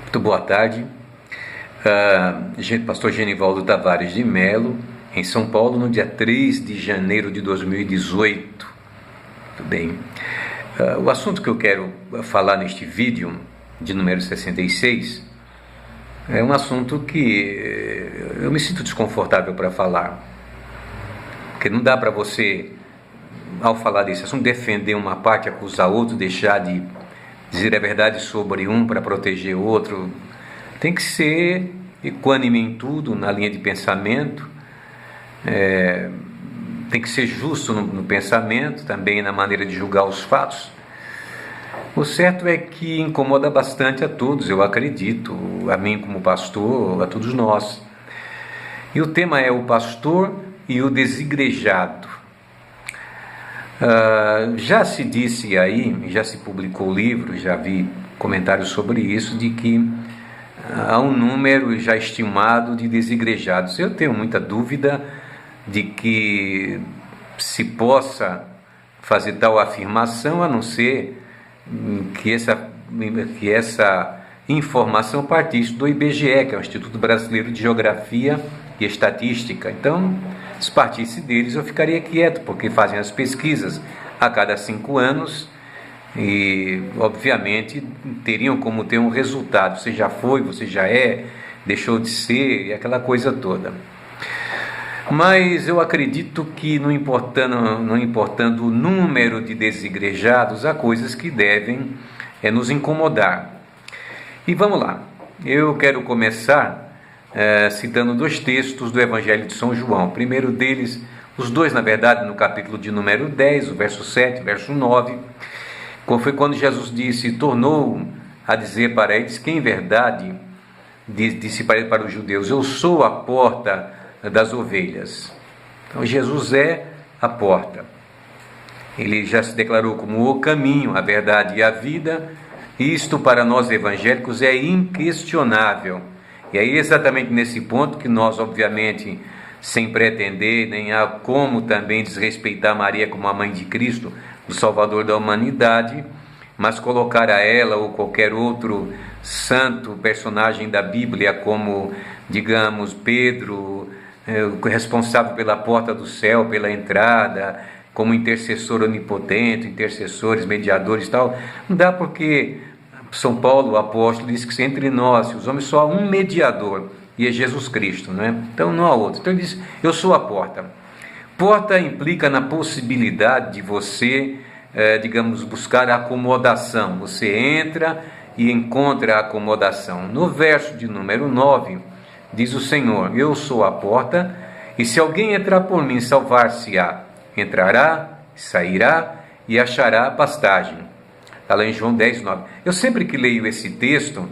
Muito boa tarde, pastor Genivaldo Tavares de Melo, em São Paulo, no dia 3 de janeiro de 2018. Muito bem. O assunto que eu quero falar neste vídeo, de número 66, é um assunto que eu me sinto desconfortável para falar, porque não dá para você, ao falar desse assunto, defender uma parte, acusar outro, deixar de dizer a verdade sobre um para proteger o outro. Tem que ser equânime em tudo, na linha de pensamento, tem que ser justo no pensamento, também na maneira de julgar os fatos. O certo é que incomoda bastante a todos, eu acredito, a mim como pastor, a todos nós. E o tema é o pastor e o desigrejado. Já se disse aí, já se publicou livro, já vi comentários sobre isso, de que há um número já estimado de desigrejados. Eu tenho muita dúvida de que se possa fazer tal afirmação, a não ser que essa informação partisse do IBGE, que é o Instituto Brasileiro de Geografia e Estatística. Então, se partisse deles, eu ficaria quieto, porque fazem as pesquisas a cada 5 anos e, obviamente, teriam como ter um resultado. Você já foi, você já é, deixou de ser, e aquela coisa toda. Mas eu acredito que, não importando o número de desigrejados, há coisas que devem nos incomodar. E vamos lá, eu quero começar citando 2 textos do Evangelho de São João. O primeiro deles, os dois, na verdade, no capítulo de número 10, o verso 7, verso 9, foi quando Jesus tornou a dizer para eles que, em verdade, disse para os judeus: eu sou a porta das ovelhas. Então, Jesus é a porta. Ele já se declarou como o caminho, a verdade e a vida. Isto, para nós evangélicos, é inquestionável. E aí, exatamente nesse ponto que nós, obviamente, sem pretender, nem há como também desrespeitar Maria como a mãe de Cristo, o Salvador da humanidade, mas colocar a ela ou qualquer outro santo personagem da Bíblia como, digamos, Pedro, responsável pela porta do céu, pela entrada, como intercessor onipotente, intercessores, mediadores e tal, não dá, porque São Paulo, o apóstolo, diz que entre nós, os homens, só há um mediador, e é Jesus Cristo, não é? Então não há outro. Então ele diz: eu sou a porta. Porta implica na possibilidade de você, digamos, buscar a acomodação. Você entra e encontra a acomodação. No verso de número 9, diz o Senhor: eu sou a porta, e se alguém entrar por mim, salvar-se-á. Entrará, sairá e achará pastagem. Está lá em João 10, 9. Eu sempre que leio esse texto,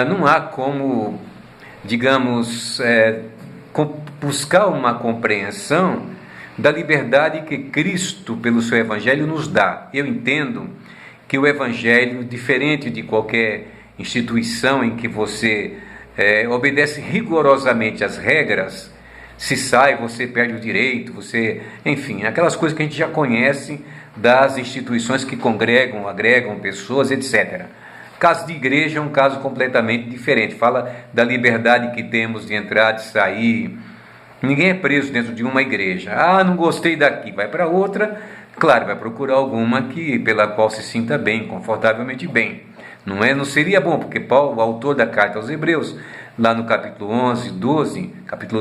não há como, digamos, buscar uma compreensão da liberdade que Cristo, pelo seu Evangelho, nos dá. Eu entendo que o Evangelho, diferente de qualquer instituição em que você obedece rigorosamente às regras, se sai, você perde o direito, enfim, aquelas coisas que a gente já conhece das instituições que congregam, agregam pessoas, etc. Caso de igreja é um caso completamente diferente. Fala da liberdade que temos de entrar, de sair. Ninguém é preso dentro de uma igreja. Não gostei daqui, vai para outra. Claro, vai procurar alguma pela qual se sinta bem, confortavelmente bem. Não seria bom, porque Paulo, o autor da carta aos Hebreus, lá no capítulo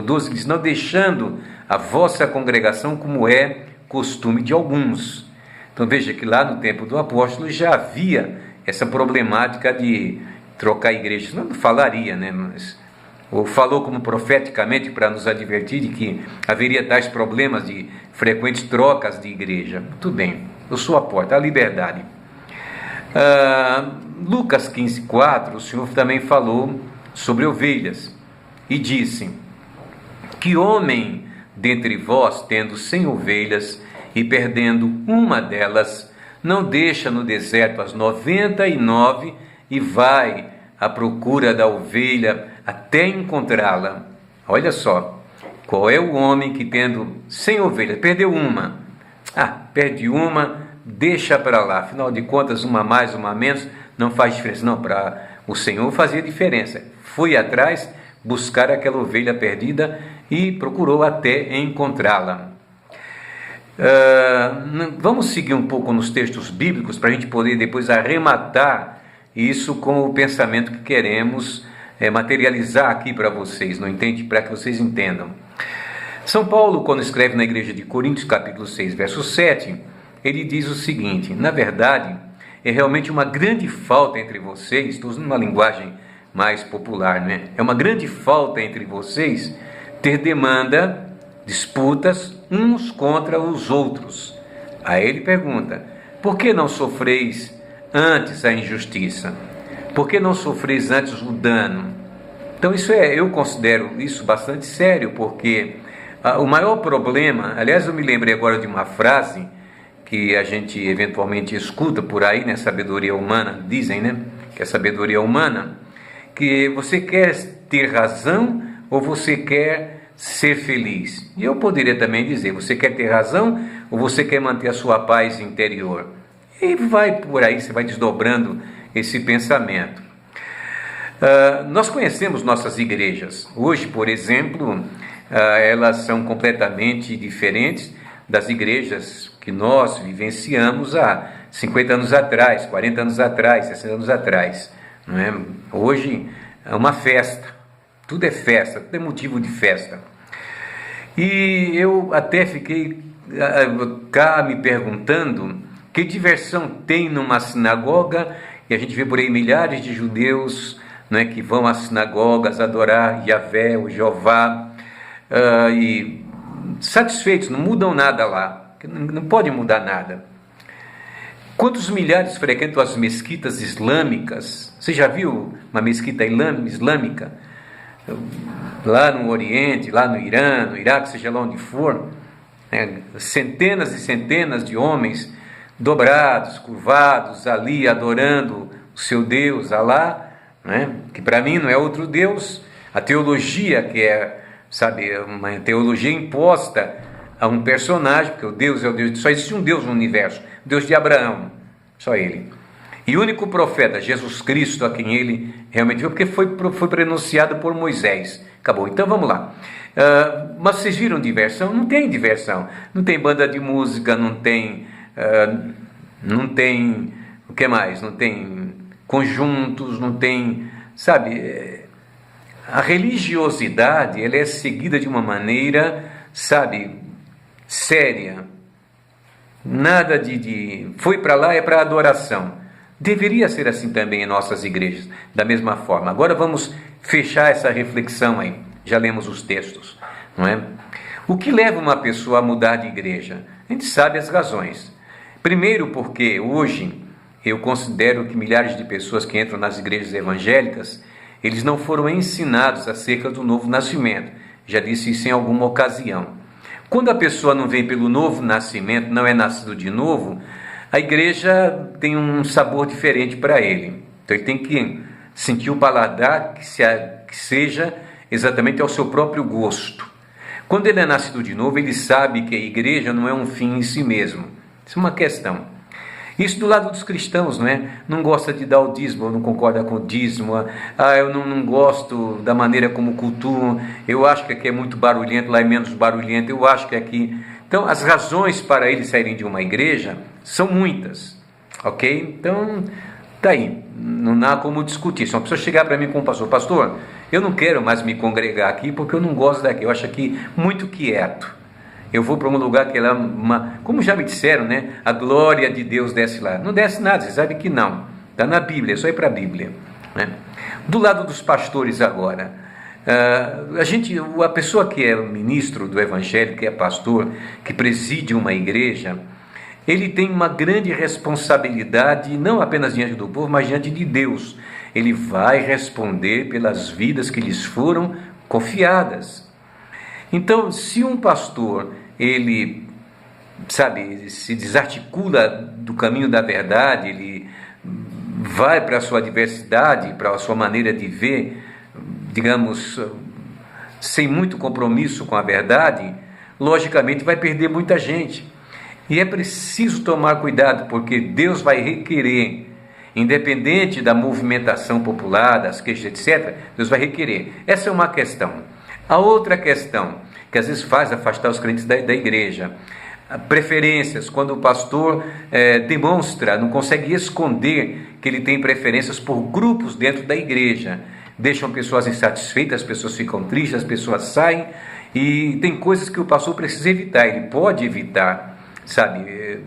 12, diz: não deixando a vossa congregação como é costume de alguns. Então veja que lá no tempo do apóstolo já havia essa problemática de trocar igrejas. Não falaria, né? Ou falou como profeticamente para nos advertir de que haveria tais problemas de frequentes trocas de igreja. Muito bem, eu sou a porta, a liberdade. Lucas 15, 4, o Senhor também falou sobre ovelhas e disse: que homem dentre vós, tendo 100 ovelhas e perdendo uma delas, não deixa no deserto as 99 e vai à procura da ovelha até encontrá-la? Olha só, qual é o homem que, tendo 100 ovelhas, perdeu uma? Perde uma, deixa para lá, afinal de contas, uma mais, uma menos, não faz diferença. Não, para O Senhor fazia diferença. Foi atrás buscar aquela ovelha perdida e procurou até encontrá-la. Vamos seguir um pouco nos textos bíblicos para a gente poder depois arrematar isso com o pensamento que queremos materializar aqui para vocês, não entende? Para que vocês entendam. São Paulo, quando escreve na igreja de Coríntios, capítulo 6, verso 7, ele diz o seguinte: na verdade, é realmente uma grande falta entre vocês, estou usando uma linguagem mais popular, né? É uma grande falta entre vocês ter demanda, disputas uns contra os outros. Aí ele pergunta: por que não sofreis antes a injustiça? Por que não sofreis antes o dano? Então eu considero isso bastante sério, porque o maior problema, aliás, eu me lembrei agora de uma frase que a gente eventualmente escuta por aí, né? Sabedoria humana, dizem, né? Que é sabedoria humana, que você quer ter razão ou você quer ser feliz. E eu poderia também dizer, você quer ter razão ou você quer manter a sua paz interior? E vai por aí, você vai desdobrando esse pensamento. Nós conhecemos nossas igrejas. Hoje, por exemplo, elas são completamente diferentes das igrejas que nós vivenciamos há 50 anos atrás, 40 anos atrás, 60 anos atrás. Não é? Hoje é uma festa, tudo é festa, tudo é motivo de festa. E eu até fiquei cá me perguntando que diversão tem numa sinagoga, e a gente vê por aí milhares de judeus, né, que vão às sinagogas adorar Yahvé, o Jeová, e satisfeitos, não mudam nada lá, não pode mudar nada. Quantos milhares frequentam as mesquitas islâmicas? Você já viu uma mesquita islâmica? Lá no Oriente, lá no Irã, no Iraque, seja lá onde for, né? Centenas e centenas de homens dobrados, curvados, ali adorando o seu Deus, Alá, né? Que para mim não é outro Deus. A teologia que é, sabe, uma teologia imposta a um personagem, porque o Deus é o Deus, só existe um Deus no universo, o Deus de Abraão, só ele. E o único profeta, Jesus Cristo, a quem ele realmente viu, porque foi pronunciado por Moisés. Acabou. Então vamos lá. Mas vocês viram diversão? Não tem diversão. Não tem banda de música, não tem o que mais? Não tem conjuntos, não tem, sabe? A religiosidade, ela é seguida de uma maneira, sabe, séria. Nada de foi para lá é para adoração. Deveria ser assim também em nossas igrejas, da mesma forma. Agora vamos fechar essa reflexão aí. Já lemos os textos, não é? O que leva uma pessoa a mudar de igreja? A gente sabe as razões. Primeiro, porque hoje eu considero que milhares de pessoas que entram nas igrejas evangélicas, eles não foram ensinados acerca do novo nascimento. Já disse isso em alguma ocasião. Quando a pessoa não vem pelo novo nascimento, não é nascido de novo, a igreja tem um sabor diferente para ele. Então ele tem que sentir o paladar que seja exatamente ao seu próprio gosto. Quando ele é nascido de novo, ele sabe que a igreja não é um fim em si mesmo. Isso é uma questão. Isso do lado dos cristãos, não é? Não gosta de dar o dízimo, não concorda com o dízimo. Eu não gosto da maneira como cultuam. Eu acho que aqui é muito barulhento, lá é menos barulhento. Eu acho que aqui... Então, as razões para eles saírem de uma igreja são muitas, ok? Então, tá aí, não há como discutir. Se uma pessoa chegar para mim com um pastor, eu não quero mais me congregar aqui porque eu não gosto daqui, eu acho aqui muito quieto. Eu vou para um lugar que é como já me disseram, né? A glória de Deus desce lá. Não desce nada, você sabe que não. Está na Bíblia, é só ir para a Bíblia, né? Do lado dos pastores agora... a pessoa que é ministro do Evangelho, que é pastor, que preside uma igreja, ele tem uma grande responsabilidade, não apenas diante do povo, mas diante de Deus. Ele vai responder pelas vidas que lhes foram confiadas. Então, se um pastor, ele, sabe, se desarticula do caminho da verdade, ele vai para a sua diversidade, para a sua maneira de ver, digamos, sem muito compromisso com a verdade, logicamente vai perder muita gente. E é preciso tomar cuidado, porque Deus vai requerer independente da movimentação popular, das queixas, etc., Deus vai requerer. Essa é uma questão. A outra questão, que às vezes faz afastar os crentes da igreja, preferências, quando o pastor demonstra, não consegue esconder que ele tem preferências por grupos dentro da igreja, deixam pessoas insatisfeitas, as pessoas ficam tristes, as pessoas saem, e tem coisas que o pastor precisa evitar. Ele pode evitar, sabe,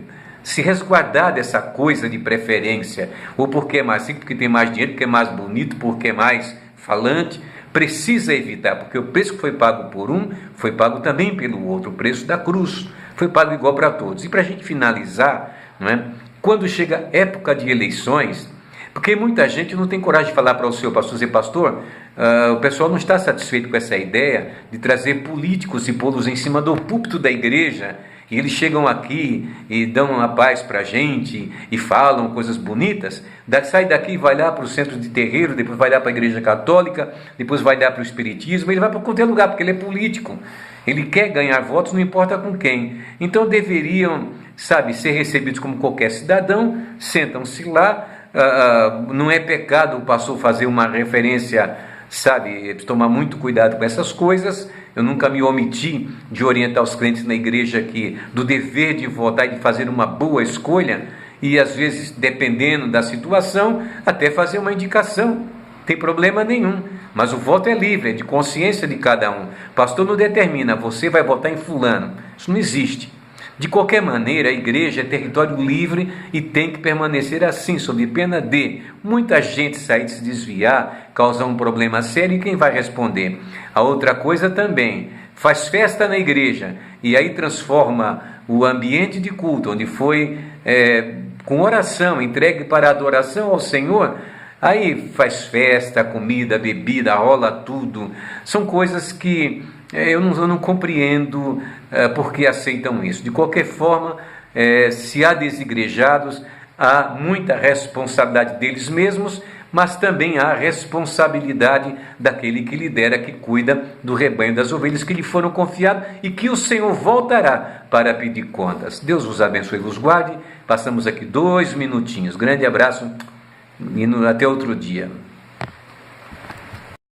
se resguardar dessa coisa de preferência, ou porque é mais rico, porque tem mais dinheiro, porque é mais bonito, porque é mais falante. Precisa evitar, porque o preço que foi pago por um, foi pago também pelo outro. O preço da cruz foi pago igual para todos. E para a gente finalizar, não é? Quando chega época de eleições, porque muita gente não tem coragem de falar para o seu pastor, dizer, pastor, o pessoal não está satisfeito com essa ideia de trazer políticos e pô-los em cima do púlpito da igreja, e eles chegam aqui e dão a paz para a gente e falam coisas bonitas, sai daqui e vai lá para o centro de terreiro, depois vai lá para a igreja católica, depois vai lá para o espiritismo, ele vai para qualquer lugar, porque ele é político, ele quer ganhar votos, não importa com quem. Então deveriam, sabe, ser recebidos como qualquer cidadão, sentam-se lá. Não é pecado o pastor fazer uma referência, sabe, tomar muito cuidado com essas coisas. Eu nunca me omiti de orientar os crentes na igreja do dever de votar e de fazer uma boa escolha, e às vezes, dependendo da situação, até fazer uma indicação, não tem problema nenhum, mas o voto é livre, é de consciência de cada um. O pastor não determina, você vai votar em fulano, isso não existe. De qualquer maneira, a igreja é território livre e tem que permanecer assim, sob pena de muita gente sair de se desviar, causar um problema sério, e quem vai responder? A outra coisa também, faz festa na igreja e aí transforma o ambiente de culto, onde foi com oração, entregue para adoração ao Senhor, aí faz festa, comida, bebida, rola tudo. São coisas que eu não compreendo porque aceitam isso. De qualquer forma, se há desigrejados, há muita responsabilidade deles mesmos, mas também há responsabilidade daquele que lidera, que cuida do rebanho das ovelhas que lhe foram confiadas e que o Senhor voltará para pedir contas. Deus vos abençoe e vos guarde. Passamos aqui 2 minutinhos. Grande abraço e até outro dia.